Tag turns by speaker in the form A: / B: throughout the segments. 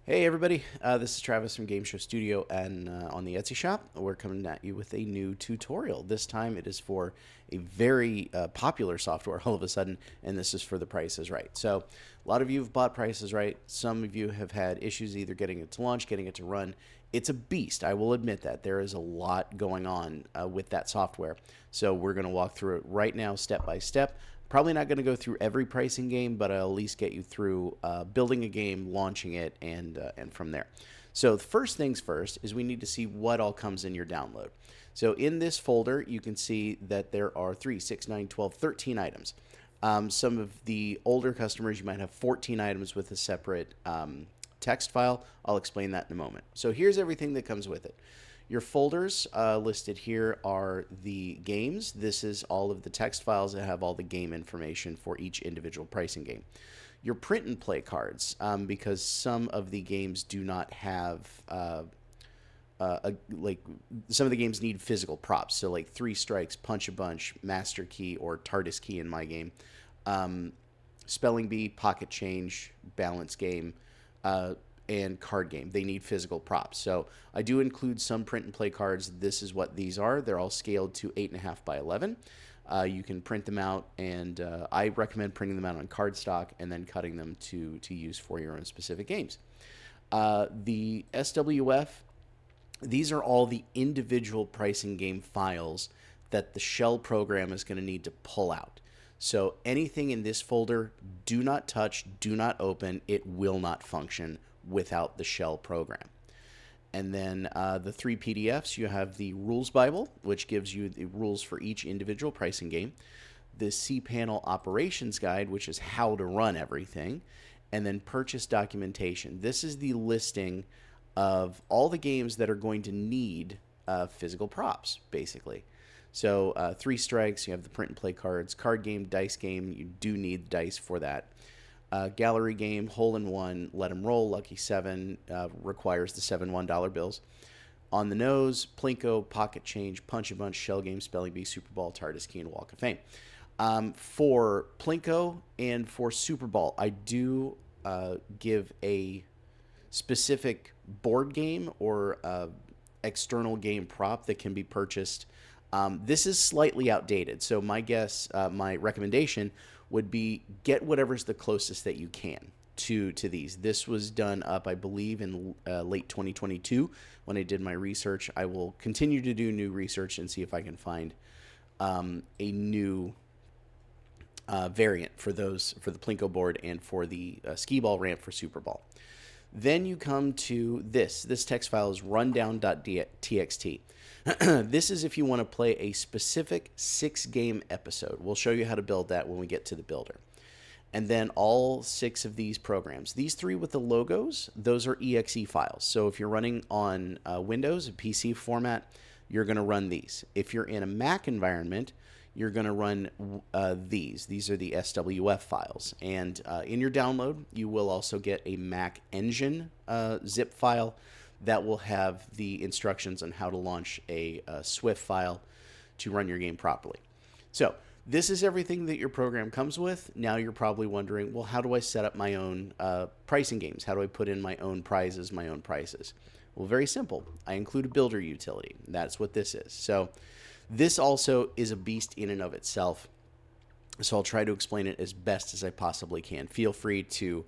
A: Hey everybody, this is Travis from Game Show Studio and on the Etsy shop. We're coming at you with a new tutorial. This time it is for a very popular software all of a sudden, and this is for the Price is Right. So a lot of you have bought Price is Right. Some of you have had issues either getting it to launch, getting it to run. It's a beast, I will admit that. There is a lot going on with that software. So we're going to walk through it right now step by step. Probably not going to go through every pricing game, but I'll at least get you through building a game, launching it, and from there. So the first things first is we need to see what all comes in your download. So in this folder, you can see that there are 3, 6, 9, 12, 13 items. Some of the older customers, you might have 14 items with a separate text file. I'll explain that in a moment. So here's everything that comes with it. Your folders listed here are the games. This is all of the text files that have all the game information for each individual pricing game. Your print and play cards, because some of the games do not have, like some of the games need physical props. So like 3 Strikes, Punch a Bunch, Master Key, or TARDIS Key in my game. Spelling Bee, Pocket Change, Balance Game, and card game. They need physical props. So I do include some print and play cards. This is what these are. They're all scaled to 8.5 by 11. You can print them out, and I recommend printing them out on cardstock and then cutting them to use for your own specific games. The SWF, these are all the individual pricing game files that the shell program is going to need to pull out. So anything in this folder, do not touch, do not open. It will not function without the shell program. And then the 3 PDFs, you have the Rules Bible, which gives you the rules for each individual pricing game, the CPanel Operations Guide, which is how to run everything, and then Purchase Documentation. This is the listing of all the games that are going to need physical props, basically. So 3 Strikes, you have the print and play cards, card game, dice game, you do need dice for that. Gallery game, hole in one, let 'em roll, lucky 7, requires the 7 $1 bills. On the nose, Plinko, Pocket Change, Punch a Bunch, Shell Game, Spelling Bee, Super Ball, TARDIS Key, and Walk of Fame. For Plinko and for Super Ball, I do give a specific board game or external game prop that can be purchased. This is slightly outdated, so my guess, my recommendation would be get whatever's the closest that you can to these. This was done up, I believe, in late 2022 when I did my research. I will continue to do new research and see if I can find a new variant for those, for the Plinko board and for the skee ball ramp for Super Ball. Then you come to this. This text file is rundown.txt. This is if you want to play a specific 6-game episode. We'll show you how to build that when we get to the builder. And then all 6 of these programs. These 3 with the logos, those are exe files. So if you're running on Windows, a PC format, you're going to run these. If you're in a Mac environment, you're going to run these. These are the SWF files. And in your download, you will also get a Mac engine zip file that will have the instructions on how to launch a Swift file to run your game properly. So this is everything that your program comes with. Now you're probably wondering, well, how do I set up my own pricing games? How do I put in my own prizes, my own prices? Well, very simple. I include a builder utility. That's what this is. So this also is a beast in and of itself. So I'll try to explain it as best as I possibly can. Feel free to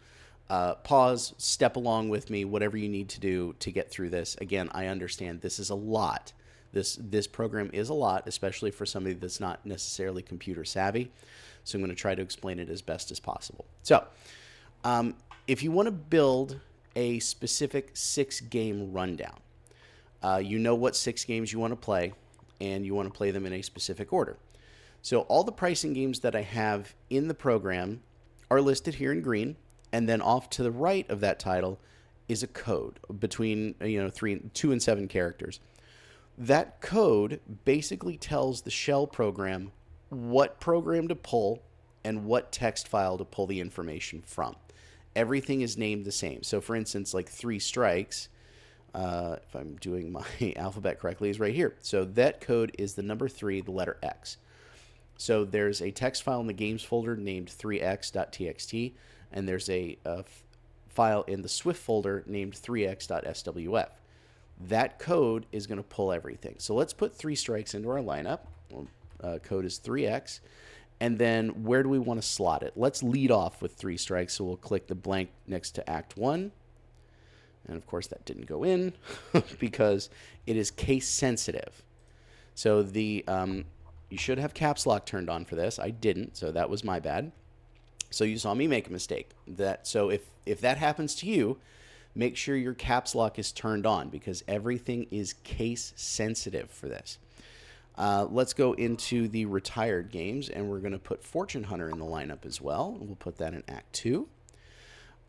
A: pause, step along with me, whatever you need to do to get through this. Again, I understand this is a lot. This program is a lot, especially for somebody that's not necessarily computer savvy. So I'm going to try to explain it as best as possible. So if you want to build a specific 6-game rundown, you know what 6 games you want to play, and you want to play them in a specific order. So all the pricing games that I have in the program are listed here in green. And then off to the right of that title is a code between 2 and 7 characters. That code basically tells the shell program what program to pull and what text file to pull the information from. Everything is named the same. So for instance, like 3 Strikes, if I'm doing my alphabet correctly, is right here. So that code is the number 3, the letter X. So there's a text file in the games folder named 3x.txt, and there's a file in the Swift folder named 3x.swf. That code is going to pull everything. So let's put 3 strikes into our lineup. Code is 3x. And then where do we want to slot it? Let's lead off with 3 strikes. So we'll click the blank next to Act 1. And of course that didn't go in because it is case sensitive. So you should have caps lock turned on for this. I didn't, so that was my bad. So you saw me make a mistake. So if that happens to you, make sure your caps lock is turned on because everything is case sensitive for this. Let's go into the retired games, and we're going to put Fortune Hunter in the lineup as well. We'll put that in Act 2.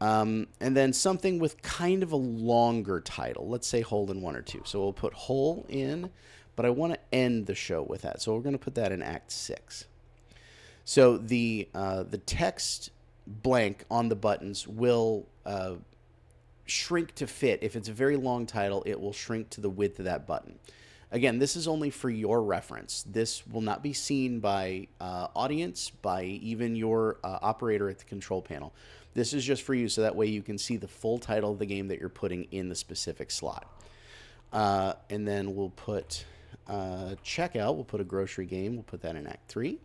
A: And then something with kind of a longer title. Let's say Hole in 1 or 2. So we'll put Hole in, but I want to end the show with that. So we're going to put that in Act 6. So the text blank on the buttons will shrink to fit. If it's a very long title, it will shrink to the width of that button. Again, this is only for your reference. This will not be seen by audience, by even your operator at the control panel. This is just for you, so that way you can see the full title of the game that you're putting in the specific slot. And then we'll put checkout. We'll put a grocery game. We'll put that in Act 3.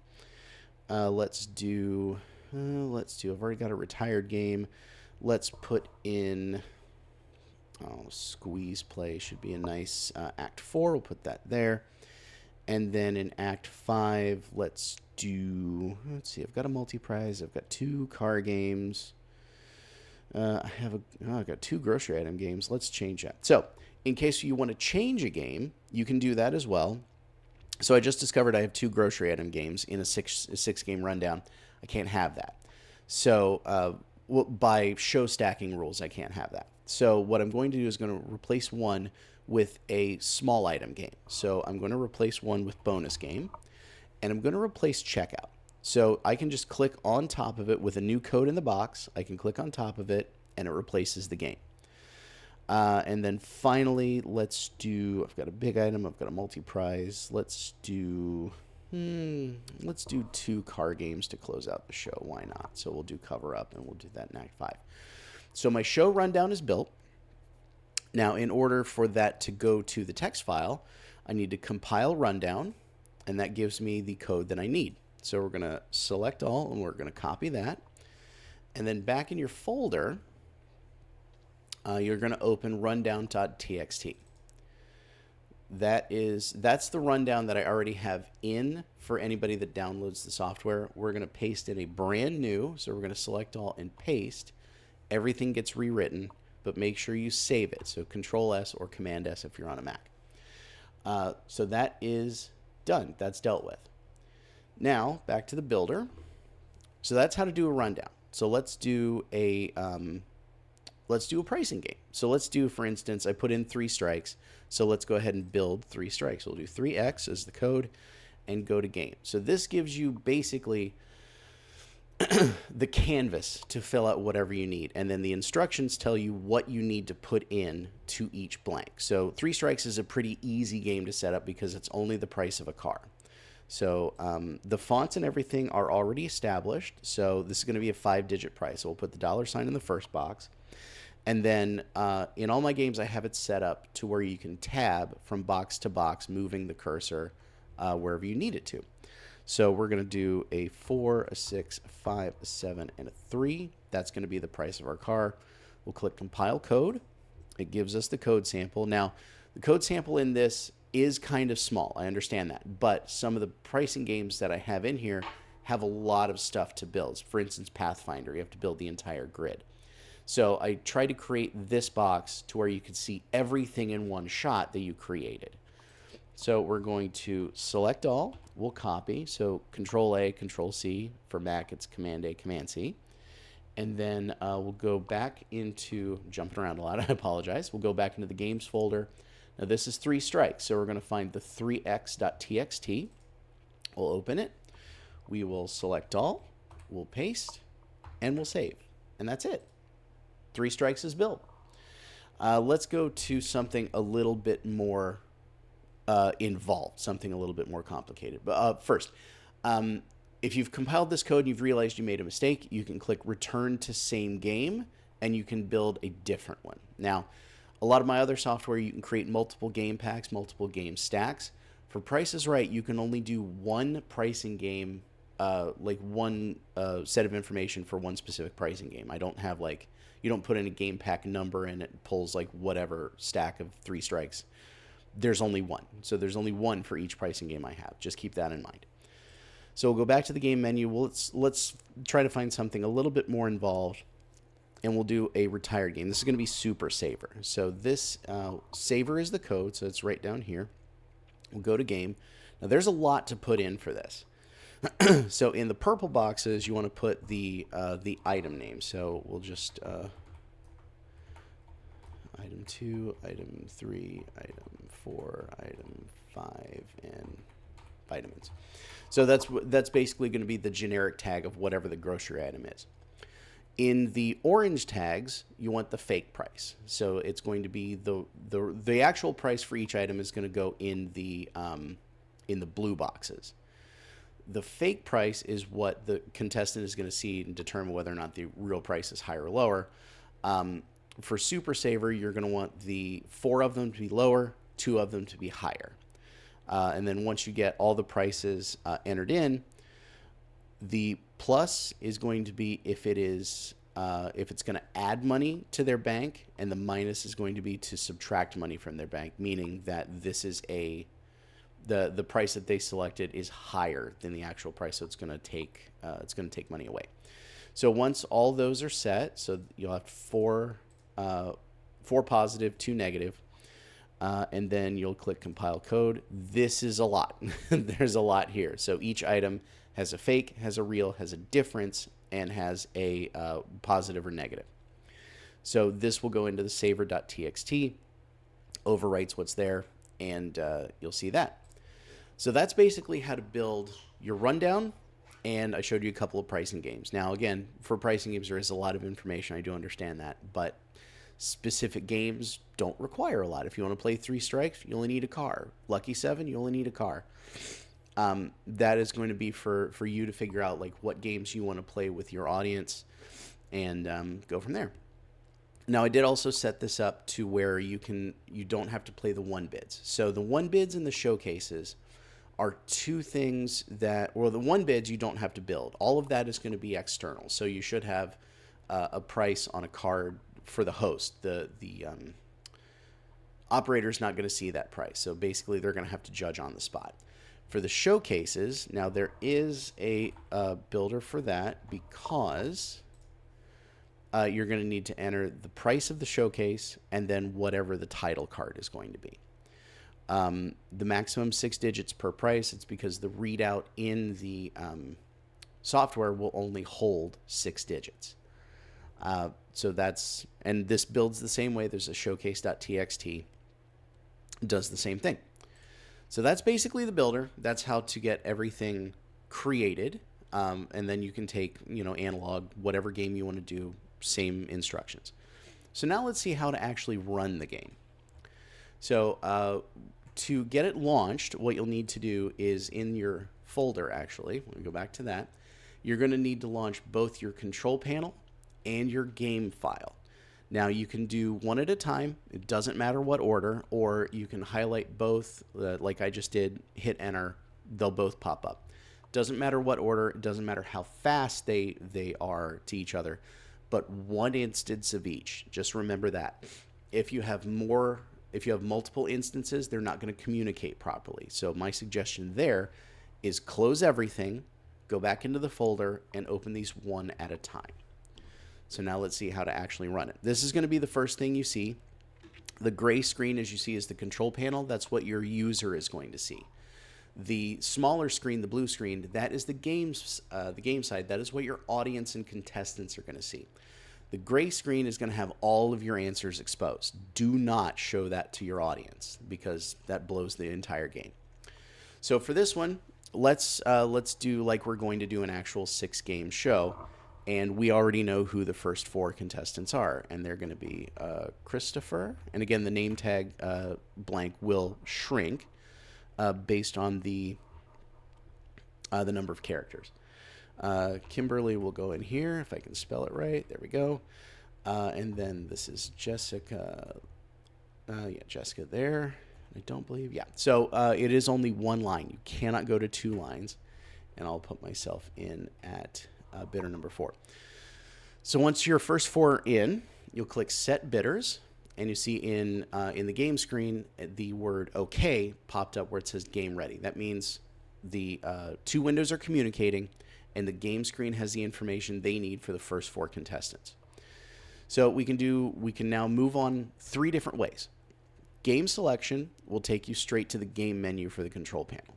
A: Let's do. I've already got a retired game. Let's put in. Squeeze play should be a nice Act 4. We'll put that there. And then in Act 5, let's see, I've got a multi-prize. I've got 2 car games. I've got 2 grocery item games. Let's change that. So in case you want to change a game, you can do that as well. So I just discovered I have 2 grocery item games in a six game rundown. I can't have that. So by show stacking rules, I can't have that. So what I'm going to do is going to replace one with a small item game. So I'm going to replace one with bonus game, and I'm going to replace checkout. So I can just click on top of it with a new code in the box. I can click on top of it, and it replaces the game. And then finally, let's do, I've got a big item, I've got a multi-prize. Let's do 2 car games to close out the show. Why not? So we'll do cover up, and we'll do that in Act 5. So my show rundown is built. Now, in order for that to go to the text file, I need to compile rundown, and that gives me the code that I need. So we're going to select all, and we're going to copy that. And then back in your folder, you're going to open rundown.txt. That's the rundown that I already have in for anybody that downloads the software. We're going to paste in a brand new, so we're going to select all and paste. Everything gets rewritten, but make sure you save it. So Control S or Command S if you're on a Mac. So that is done. That's dealt with. Now back to the builder. So that's how to do a rundown. So let's do a pricing game. So let's do, for instance, I put in 3 strikes. So let's go ahead and build 3 strikes. We'll do 3x as the code and go to game. So this gives you basically the canvas to fill out whatever you need. And then the instructions tell you what you need to put in to each blank. So 3 strikes is a pretty easy game to set up because it's only the price of a car. So the fonts and everything are already established. So this is going to be a 5-digit price. So we'll put the $sign in the first box. And then in all my games, I have it set up to where you can tab from box to box, moving the cursor wherever you need it to. So we're going to do a 4, a 6, a 5, a 7, and a 3. That's going to be the price of our car. We'll click Compile Code. It gives us the code sample. Now, the code sample in this is kind of small. I understand that. But some of the pricing games that I have in here have a lot of stuff to build. For instance, Pathfinder, you have to build the entire grid. So I tried to create this box to where you could see everything in one shot that you created. So we're going to select all. We'll copy. So Control A, Control C. For Mac, it's Command A, Command C. And then we'll go back into, jumping around a lot, I apologize. We'll go back into the games folder. Now this is 3 strikes. So we're going to find the 3x.txt. We'll open it. We will select all. We'll paste. And we'll save. And that's it. 3 strikes is built. Let's go to something a little bit more involved, something a little bit more complicated. But first, if you've compiled this code and you've realized you made a mistake, you can click Return to Same Game, and you can build a different one. Now, a lot of my other software, you can create multiple game packs, multiple game stacks. For Price is Right, you can only do one pricing game, like one set of information for one specific pricing game. I don't have like, you don't put in a game pack number and it pulls like whatever stack of 3 strikes. There's only one. So there's only one for each pricing game I have. Just keep that in mind. So we'll go back to the game menu. Let's try to find something a little bit more involved, and we'll do a retired game. This is going to be Super Saver. So this Saver is the code, so it's right down here. We'll go to game. Now there's a lot to put in for this. So in the purple boxes, you want to put the item name. So we'll just item 2, item 3, item 4, item 5, and vitamins. So that's basically going to be the generic tag of whatever the grocery item is. In the orange tags, you want the fake price. So it's going to be the actual price for each item is going to go in the blue boxes. The fake price is what the contestant is going to see and determine whether or not the real price is higher or lower. For Super Saver, you're going to want the 4 of them to be lower, 2 of them to be higher. And then once you get all the prices entered in, the plus is going to be if it's going to add money to their bank, and the minus is going to be to subtract money from their bank, meaning that this is the price that they selected is higher than the actual price, so it's going to take money away. So once all those are set, so you'll have 4 positive, 2 negative. And then you'll click compile code. This is a lot. There's a lot here. So each item has a fake, has a real, has a difference, and has a positive or negative. So this will go into the saver.txt, overwrites what's there, and you'll see that. So that's basically how to build your rundown, and I showed you a couple of pricing games. Now, again, for pricing games, there is a lot of information. I do understand that, but specific games don't require a lot. If you want to play 3 strikes, you only need a car. Lucky 7, you only need a car. That is going to be for you to figure out like what games you want to play with your audience, and go from there. Now, I did also set this up to where you don't have to play the 1-bids. So the 1-bids and the showcases are 2 things that, or the 1-bids you don't have to build. All of that is going to be external. So you should have a price on a card for the host. The operator's not going to see that price. So basically they're going to have to judge on the spot. For the showcases, now there is a builder for that, because you're going to need to enter the price of the showcase and then whatever the title card is going to be. The maximum 6 digits per price, it's because the readout in the software will only hold 6 digits. So that's, and this builds the same way. There's a showcase.txt, does the same thing. So that's basically the builder. That's how to get everything created. And then you can take, analog, whatever game you want to do, same instructions. So now let's see how to actually run the game. So to get it launched, what you'll need to do is in your folder, actually, let me go back to that, you're going to need to launch both your control panel and your game file. Now you can do one at a time. It doesn't matter what order, or you can highlight both like I just did, hit enter, they'll both pop up. Doesn't matter what order, it doesn't matter how fast they are to each other, but one instance of each. Just remember that. If you have multiple instances, they're not going to communicate properly. So my suggestion there is close everything, go back into the folder, and open these one at a time. So now let's see how to actually run it. This is going to be the first thing you see. The gray screen, as you see, is the control panel. That's what your user is going to see. The smaller screen, the blue screen, that is the game side. That is what your audience and contestants are going to see. The gray screen is going to have all of your answers exposed. Do not show that to your audience, because that blows the entire game. So for this one, let's do like we're going to do an actual 6-game show. And we already know who the first 4 contestants are, and they're going to be Christopher. And again, the name tag blank will shrink based on the number of characters. Kimberly will go in here, if I can spell it right. There we go. And then this is Jessica. Yeah, Jessica there. I don't believe. Yeah. So it is only one line. You cannot go to two lines. And I'll put myself in at bidder number 4. So once your first 4 are in, you'll click Set Bidders, and you see in the game screen the word OK popped up where it says Game Ready. That means the 2 windows are communicating, and the game screen has the information they need for the first 4 contestants. So we can now move on 3 different ways. Game selection will take you straight to the game menu for the control panel.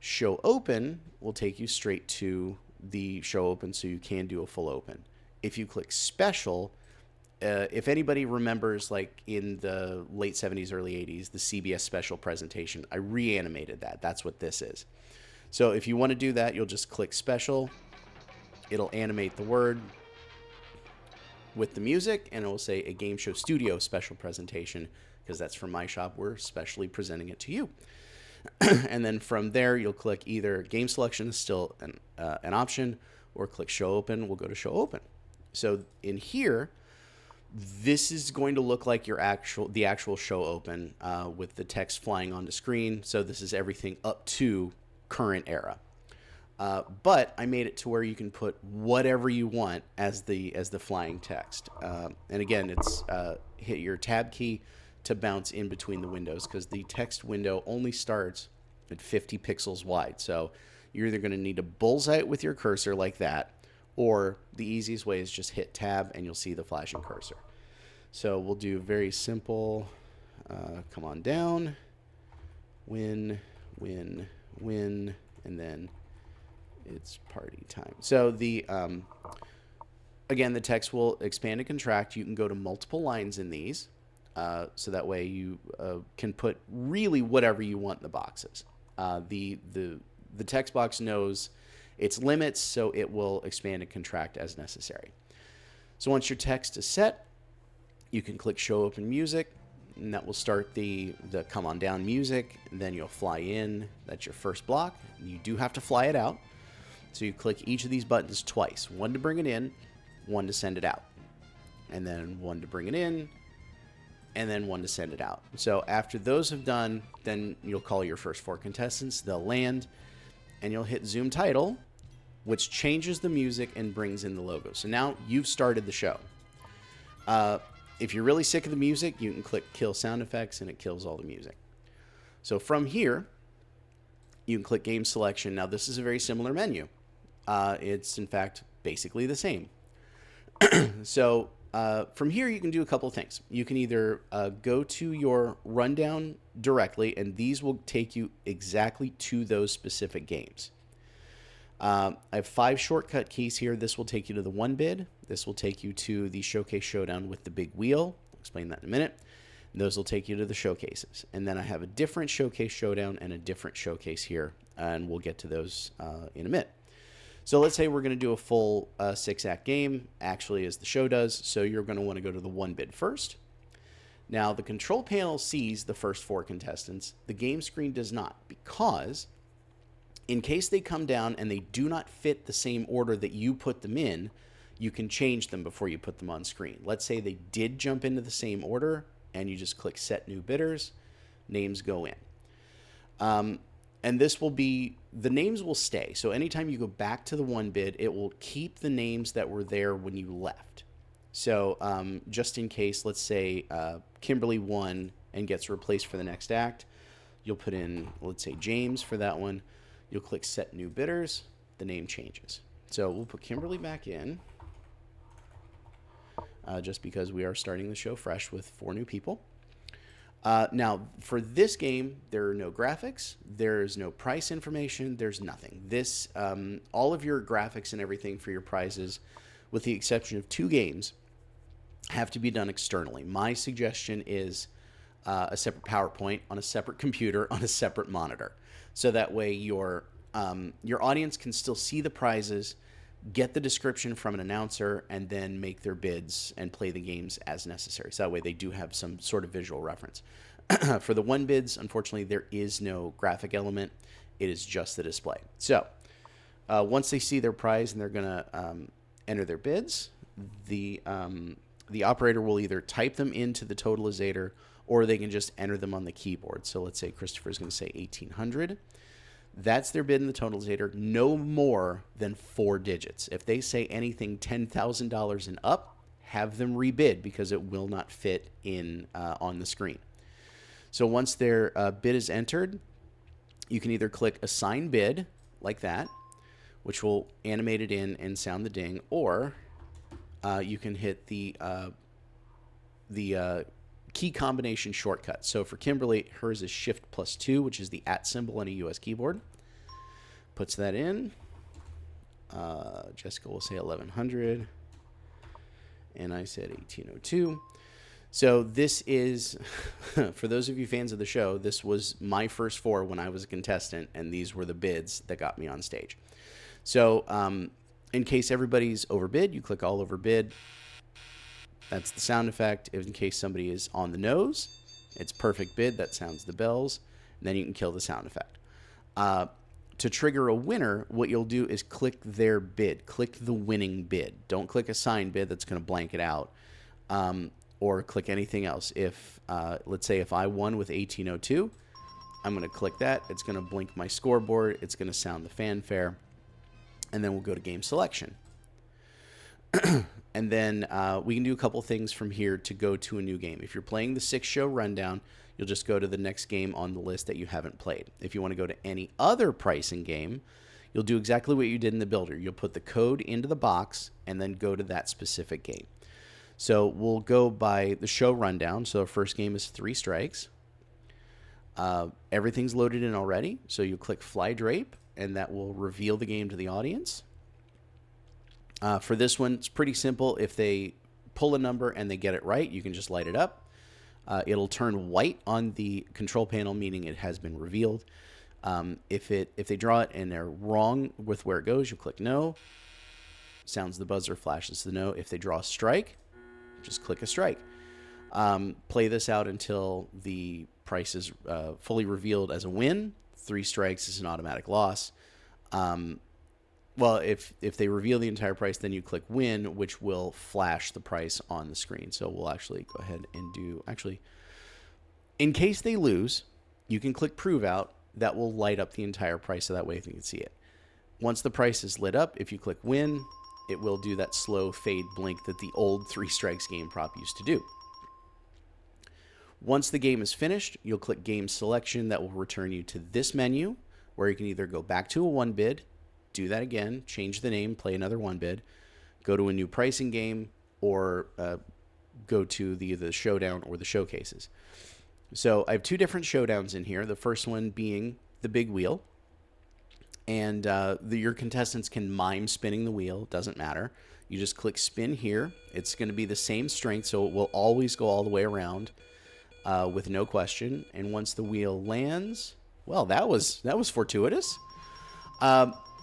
A: Show open will take you straight to the show open, so you can do a full open. If you click special, if anybody remembers, like in the late 70s, early 80s, the CBS special presentation, I reanimated that. That's what this is. So if you want to do that, you'll just click special. It'll animate the word with the music, and it will say a game show studio special presentation, because that's from my shop. We're specially presenting it to you. And then from there, you'll click either game selection is still an option, or click show open. We'll go to show open. So in here, this is going to look like the actual show open with the text flying onto screen. So this is everything up to current era. But I made it to where you can put whatever you want as the flying text. And again, it's hit your tab key to bounce in between the windows, because the text window only starts at 50 pixels wide. So you're either going to need to bullseye it with your cursor like that, or the easiest way is just hit tab and you'll see the flashing cursor. So we'll do very simple, come on down, win, win, win, and then it's party time. So the again, the text will expand and contract. You can go to multiple lines in these. So that way you can put really whatever you want in the boxes. The text box knows its limits, so it will expand and contract as necessary. So once your text is set, you can click Show Open Music, and that will start the come on down music. And then you'll fly in. That's your first block. You do have to fly it out. So you click each of these buttons twice. One to bring it in, one to send it out. And then one to bring it in, and then one to send it out. So after those have done, then you'll call your first 4 contestants. They'll land, and you'll hit Zoom Title, which changes the music and brings in the logo. So now you've started the show. If you're really sick of the music, you can click Kill Sound Effects, and it kills all the music. So from here, you can click Game Selection. Now this is a very similar menu. It's in fact basically the same. So from here, you can do a couple of things. You can either go to your rundown directly, and these will take you exactly to those specific games. I have 5 shortcut keys here. This will take you to the 1 bid. This will take you to the Showcase Showdown with the big wheel. I'll explain that in a minute. Those will take you to the showcases. And then I have a different Showcase Showdown and a different showcase here, and we'll get to those in a minute. So let's say we're going to do a full 6-act game, actually, as the show does. So you're going to want to go to the 1 bid first. Now, the control panel sees the first 4 contestants. The game screen does not, because in case they come down and they do not fit the same order that you put them in, you can change them before you put them on screen. Let's say they did jump into the same order, and you just click Set New Bidders. Names go in. And this will be, the names will stay. So anytime you go back to the 1 bid, it will keep the names that were there when you left. So just in case, let's say Kimberly won and gets replaced for the next act, you'll put in, let's say, James for that one. You'll click Set New Bidders. The name changes. So we'll put Kimberly back in, just because we are starting the show fresh with 4 new people. Now, for this game, there are no graphics, there's no price information, there's nothing. This, all of your graphics and everything for your prizes, with the exception of 2 games, have to be done externally. My suggestion is a separate PowerPoint on a separate computer on a separate monitor. So that way your audience can still see the prizes, get the description from an announcer, and then make their bids and play the games as necessary. So that way they do have some sort of visual reference. For the 1 bids, unfortunately, there is no graphic element. It is just the display. So once they see their prize and they're going to enter their bids, the operator will either type them into the totalizator or they can just enter them on the keyboard. So let's say Christopher's going to say 1800. That's their bid in the totalizator, no more than 4 digits. If they say anything $10,000 and up, have them rebid because it will not fit in on the screen. So once their bid is entered, you can either click Assign Bid, like that, which will animate it in and sound the ding, or you can hit the key combination shortcut. So for Kimberly, hers is Shift+2, which is the @ symbol on a US keyboard. Puts that in. Jessica will say 1100. And I said 1802. So this is, for those of you fans of the show, this was my first 4 when I was a contestant, and these were the bids that got me on stage. So in case everybody's overbid, you click All Overbid. That's the sound effect. In case somebody is on the nose, it's perfect bid. That sounds the bells. And then you can kill the sound effect. To trigger a winner, what you'll do is click their bid. Click the winning bid. Don't click Assign Bid. That's going to blank it out. Or click anything else. If let's say if I won with 1802, I'm going to click that. It's going to blink my scoreboard. It's going to sound the fanfare. And then we'll go to game selection. And then we can do a couple things from here to go to a new game. If you're playing the 6-show rundown, you'll just go to the next game on the list that you haven't played. If you want to go to any other pricing game, you'll do exactly what you did in the builder. You'll put the code into the box and then go to that specific game. So we'll go by the show rundown. So our first game is 3 strikes. Everything's loaded in already. So you click Fly Drape, and that will reveal the game to the audience. For this one, it's pretty simple. If they pull a number and they get it right, you can just light it up. It'll turn white on the control panel, meaning it has been revealed. If they draw it and they're wrong with where it goes, you click No. Sounds the buzzer, flashes the no. If they draw a strike, just click a strike. Play this out until the price is fully revealed as a win. 3 strikes is an automatic loss. Well, if they reveal the entire price, then you click Win, which will flash the price on the screen. So we'll actually go ahead and do, in case they lose, you can click Prove Out. That will light up the entire price, so that way you can see it. Once the price is lit up, if you click Win, it will do that slow fade blink that the old 3 strikes game prop used to do. Once the game is finished, you'll click Game Selection. That will return you to this menu, where you can either go back to a 1 bid, do that again, change the name, play another 1 bid, go to a new pricing game, or go to the showdown or the showcases. So I have 2 different showdowns in here. The first one being the big wheel. And your contestants can mime spinning the wheel. Doesn't matter. You just click spin here. It's going to be the same strength, so it will always go all the way around with no question. And once the wheel lands, well, that was fortuitous.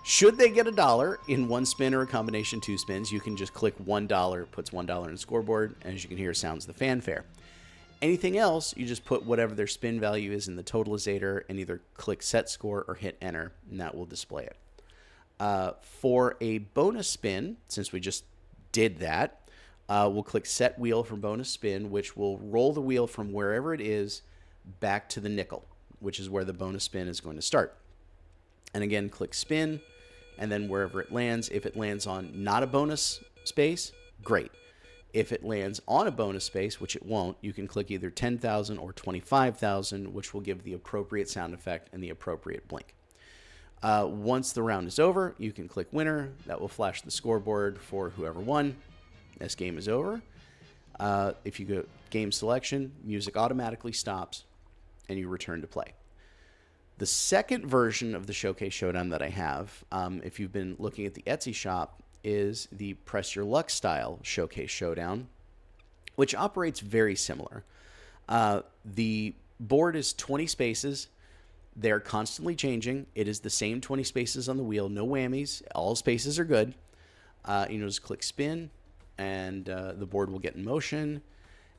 A: Should they get $1 in 1 spin or a combination 2 spins, you can just click $1, puts $1 in the scoreboard, and as you can hear, sounds the fanfare. Anything else, you just put whatever their spin value is in the totalizator and either click Set Score or hit Enter, and that will display it. For a bonus spin, since we just did that, we'll click Set Wheel for bonus spin, which will roll the wheel from wherever it is back to the nickel, which is where the bonus spin is going to start. And again, click Spin, and then wherever it lands, if it lands on not a bonus space, great. If it lands on a bonus space, which it won't, you can click either 10,000 or 25,000, which will give the appropriate sound effect and the appropriate blink. Once the round is over, you can click Winner. That will flash the scoreboard for whoever won. This game is over. If you go Game Selection, music automatically stops, and you return to play. The second version of the Showcase Showdown that I have, if you've been looking at the Etsy shop, is the Press Your Luck style Showcase Showdown, which operates very similar. The board is 20 spaces. They're constantly changing. It is the same 20 spaces on the wheel, no whammies. All spaces are good. Just click Spin, and the board will get in motion,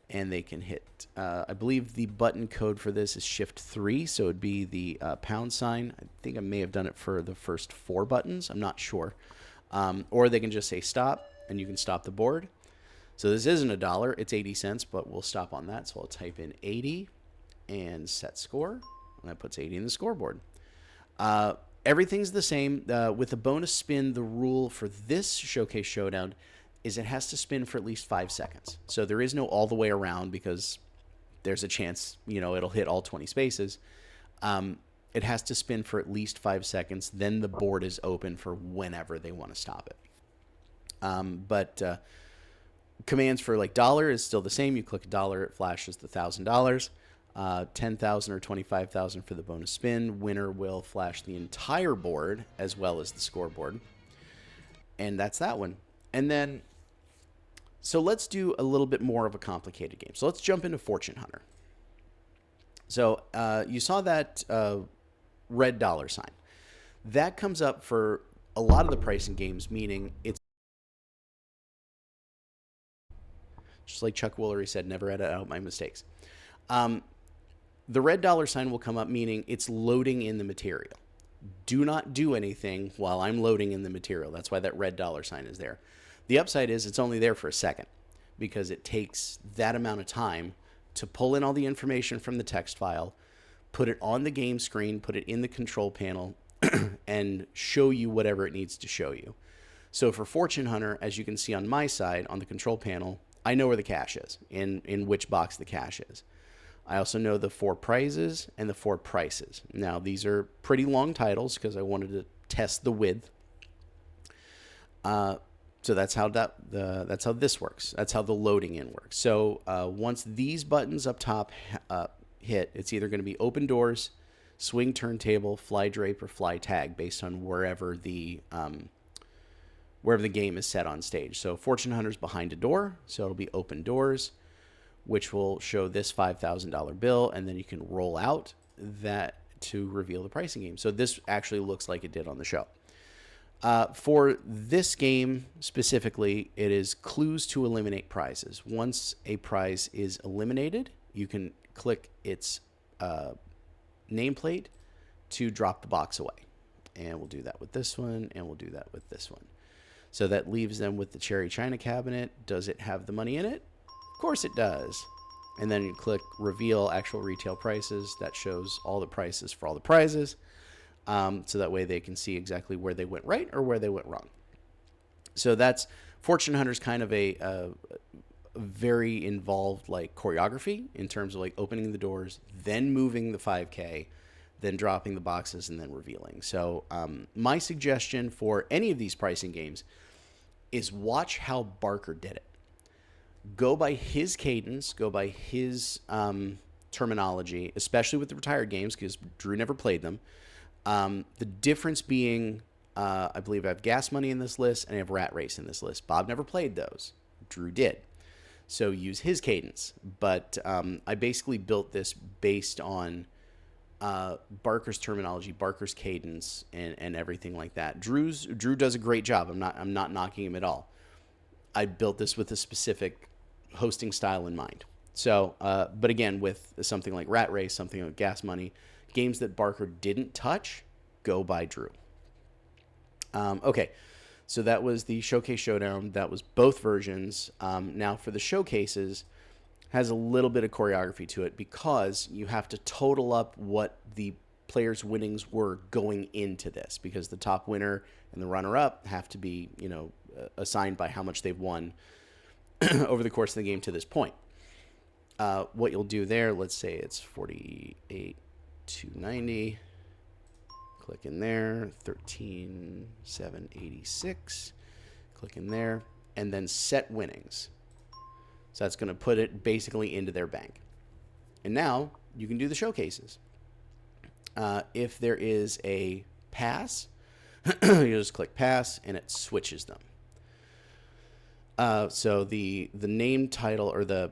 A: and they can hit, I believe the button code for this is Shift-3, so it would be the pound sign. I think I may have done it for the first 4 buttons. I'm not sure. Or they can just say stop, and you can stop the board. So this isn't $1, it's 80 cents, but we'll stop on that. So I'll type in 80 and set score, and that puts 80 in the scoreboard. Everything's the same. With a bonus spin, the rule for this Showcase Showdown is it has to spin for at least 5 seconds. So there is no all the way around because there's a chance, it'll hit all 20 spaces. It has to spin for at least 5 seconds. Then the board is open for whenever they want to stop it. But commands for like dollar is still the same. You click $, it flashes the $1,000. 10,000 or 25,000 for the bonus spin. Winner will flash the entire board as well as the scoreboard. And that's that one. And then, so let's do a little bit more of a complicated game. So let's jump into Fortune Hunter. So you saw that red $sign. That comes up for a lot of the pricing games, meaning it's just like Chuck Woolery said, never edit out my mistakes. The red $sign will come up, meaning it's loading in the material. Do not do anything while I'm loading in the material. That's why that red $sign is there. The upside is it's only there for a second because it takes that amount of time to pull in all the information from the text file, put it on the game screen, put it in the control panel, and show you whatever it needs to show you. So for Fortune Hunter, as you can see on my side, on the control panel, I know where the cash is, in which box the cash is. I also know the 4 prizes and the 4 prices. Now, these are pretty long titles because I wanted to test the width. So that's how that's how this works. That's how the loading in works. So once these buttons up top hit, it's either going to be open doors, swing turntable, fly drape, or fly tag based on wherever the game is set on stage. So Fortune Hunter's behind a door, so it'll be open doors, which will show this $5,000 bill, and then you can roll out that to reveal the pricing game. So this actually looks like it did on the show. For this game specifically, it is clues to eliminate prizes. Once a prize is eliminated, you can click its nameplate to drop the box away. And we'll do that with this one, and we'll do that with this one. So that leaves them with the cherry china cabinet. Does it have the money in it? Of course it does. And then you click reveal actual retail prices. That shows all the prices for all the prizes. So that way they can see exactly where they went right or where they went wrong. So that's Fortune Hunter's kind of a very involved like choreography in terms of like opening the doors, then moving the 5K, then dropping the boxes, and then revealing. So my suggestion for any of these pricing games is watch how Barker did it. Go by his cadence, go by his terminology, especially with the retired games because Drew never played them. The difference being, I believe I have Gas Money in this list and I have Rat Race in this list. Bob never played those. Drew did. So use his cadence. But I basically built this based on Barker's terminology, Barker's cadence, and everything like that. Drew does a great job. I'm not knocking him at all. I built this with a specific hosting style in mind. So, but again, with something like Rat Race, something like Gas Money, games that Barker didn't touch, go by Drew. Okay, so that was the Showcase Showdown. That was both versions. Now for the showcases, has a little bit of choreography to it because you have to total up what the players' winnings were going into this because the top winner and the runner-up have to be, assigned by how much they've won over the course of the game to this point. What you'll do there, let's say it's 48,290. Click in there, 13,786. Click in there, and then set winnings. So that's going to put it basically into their bank. And now you can do the showcases. If there is a pass, you just click pass, and it switches them. So the name title or the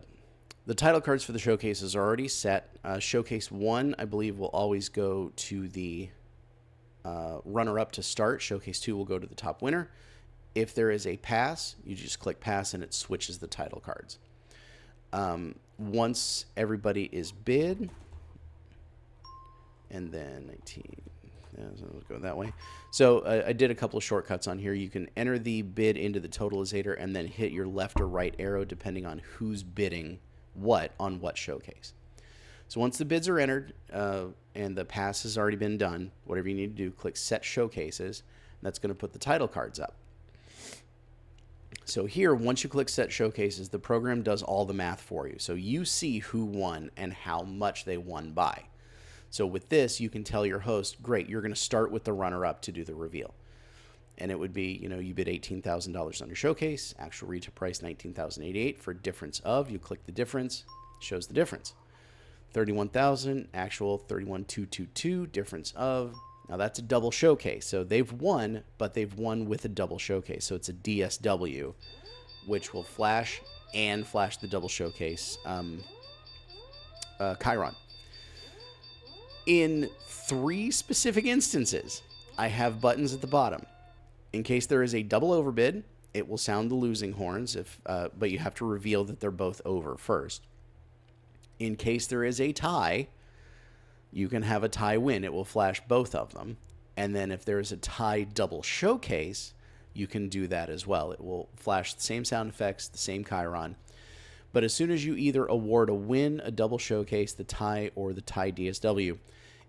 A: title cards for the showcases are already set. Showcase 1, I believe, will always go to the runner-up to start. Showcase 2 will go to the top winner. If there is a pass, you just click pass and it switches the title cards. Once everybody is bid, and then 19, Yeah, so let's go that way. So I did a couple of shortcuts on here. You can enter the bid into the totalizator and then hit your left or right arrow depending on who's bidding what on what showcase. So once the bids are entered and the pass has already been done, whatever you need to do, click Set Showcases. That's going to put the title cards up. So here, once you click Set Showcases, the program does all the math for you. So you see who won and how much they won by. So with this, you can tell your host, great, you're going to start with the runner-up to do the reveal. And it would be, you bid $18,000 on your showcase, actual retail price $19,088 for difference of, you click the difference, shows the difference. $31,000, actual $31,222, difference of. Now that's a double showcase. So they've won, but they've won with a double showcase. So it's a DSW, which will flash the double showcase Chiron. In 3 specific instances, I have buttons at the bottom. In case there is a double overbid, it will sound the losing horns, but you have to reveal that they're both over first. In case there is a tie, you can have a tie win. It will flash both of them. And then if there is a tie double showcase, you can do that as well. It will flash the same sound effects, the same Chiron. But as soon as you either award a win, a double showcase, the tie, or the tie DSW,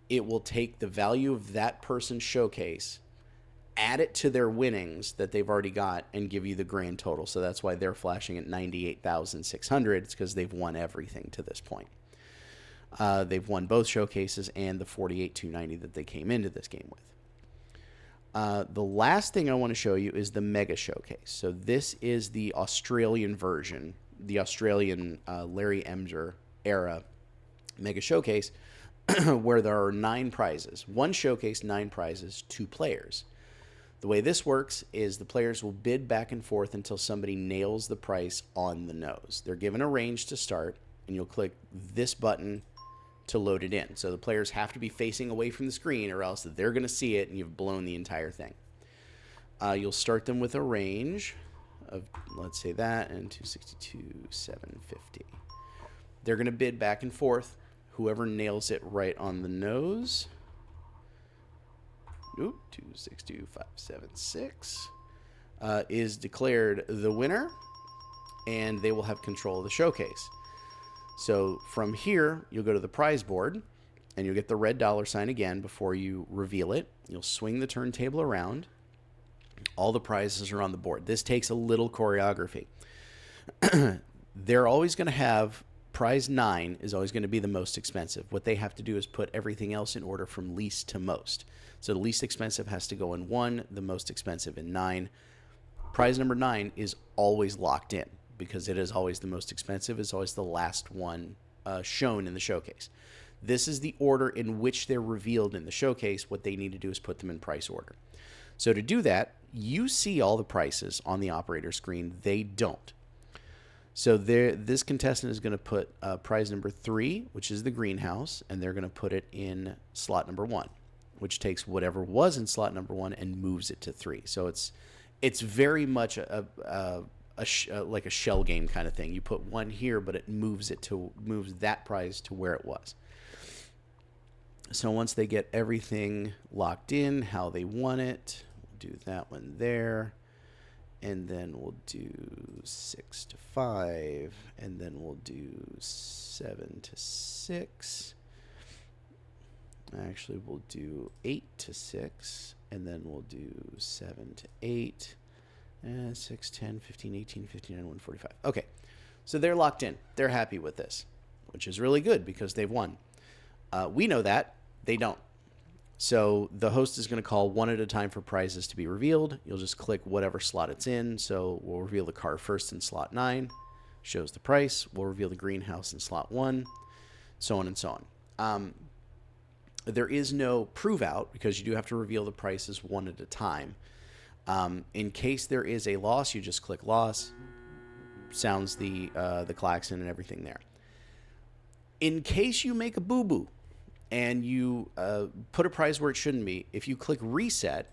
A: it will take the value of that person's showcase, add it to their winnings that they've already got, and give you the grand total. So that's why they're flashing at 98,600. It's because they've won everything to this point. They've won both showcases and the 48,290 that they came into this game with. The last thing I want to show you is the Mega Showcase. So this is the Australian version, the Australian Larry Emser era Mega Showcase, where there are 9 prizes. 1 showcase, 9 prizes, 2 players. The way this works is the players will bid back and forth until somebody nails the price on the nose. They're given a range to start, and you'll click this button to load it in. So the players have to be facing away from the screen, or else they're going to see it and you've blown the entire thing. You'll start them with a range of, let's say that, and 262, 750. They're going to bid back and forth. Whoever nails it right on the nose, 262576, is declared the winner, and they will have control of the showcase. So from here, you'll go to the prize board, and you'll get the red $sign again before you reveal it. You'll swing the turntable around. All the prizes are on the board. This takes a little choreography. They're always going to have prize 9 is always going to be the most expensive. What they have to do is put everything else in order from least to most. So the least expensive has to go in 1, the most expensive in 9. Prize number 9 is always locked in because it is always the most expensive. It's always the last one shown in the showcase. This is the order in which they're revealed in the showcase. What they need to do is put them in price order. So to do that, you see all the prices on the operator screen. They don't. So this contestant is going to put prize number 3, which is the greenhouse, and they're going to put it in slot number 1, which takes whatever was in slot number 1 and moves it to 3. So it's very much like a shell game kind of thing. You put 1 here, but it moves that prize to where it was. So once they get everything locked in, how they won it, we'll do that one there. And then we'll do 6 to 5, and then we'll do 7 to 6. Actually, we'll do 8 to 6, and then we'll do 7 to 8, and 6, 10, 15, 18, 59, 145. Okay, so they're locked in. They're happy with this, which is really good because they've won. We know that. They don't. So the host is going to call one at a time for prizes to be revealed. You'll just click whatever slot it's in. So we'll reveal the car first in slot 9. Shows the price. We'll reveal the greenhouse in slot 1. So on and so on. There is no prove out because you do have to reveal the prices one at a time. In case there is a loss, you just click loss. Sounds the klaxon and everything there. In case you make a boo-boo, and you put a prize where it shouldn't be, if you click reset,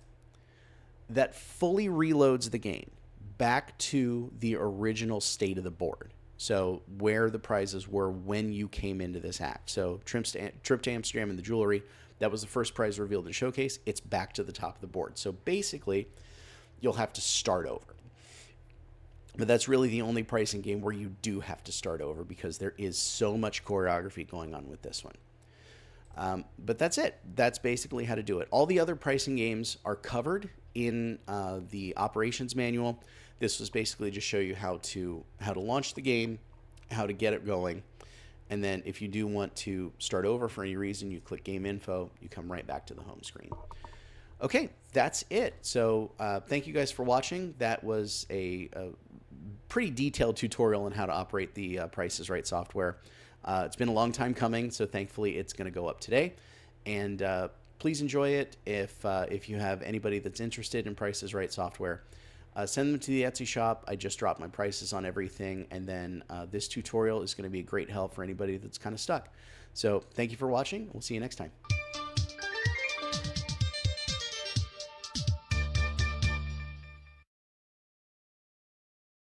A: that fully reloads the game back to the original state of the board. So where the prizes were when you came into this act. So trip to Amsterdam and the jewelry, That was the first prize revealed in Showcase. It's back to the top of the board. So basically, you'll have to start over. But that's really the only pricing game where you do have to start over because there is so much choreography going on with this one. But that's it. That's basically how to do it. All the other pricing games are covered in the operations manual. This was basically just show you how to launch the game, how to get it going, and then if you do want to start over for any reason, you click Game Info. You come right back to the home screen. Okay, that's it. So thank you guys for watching. That was a pretty detailed tutorial on how to operate the Price is Right software. It's been a long time coming, so thankfully it's going to go up today. And please enjoy it. If you have anybody that's interested in Price is Right software, send them to the Etsy shop. I just dropped my prices on everything, and then this tutorial is going to be a great help for anybody that's kind of stuck. So thank you for watching. We'll see you next time.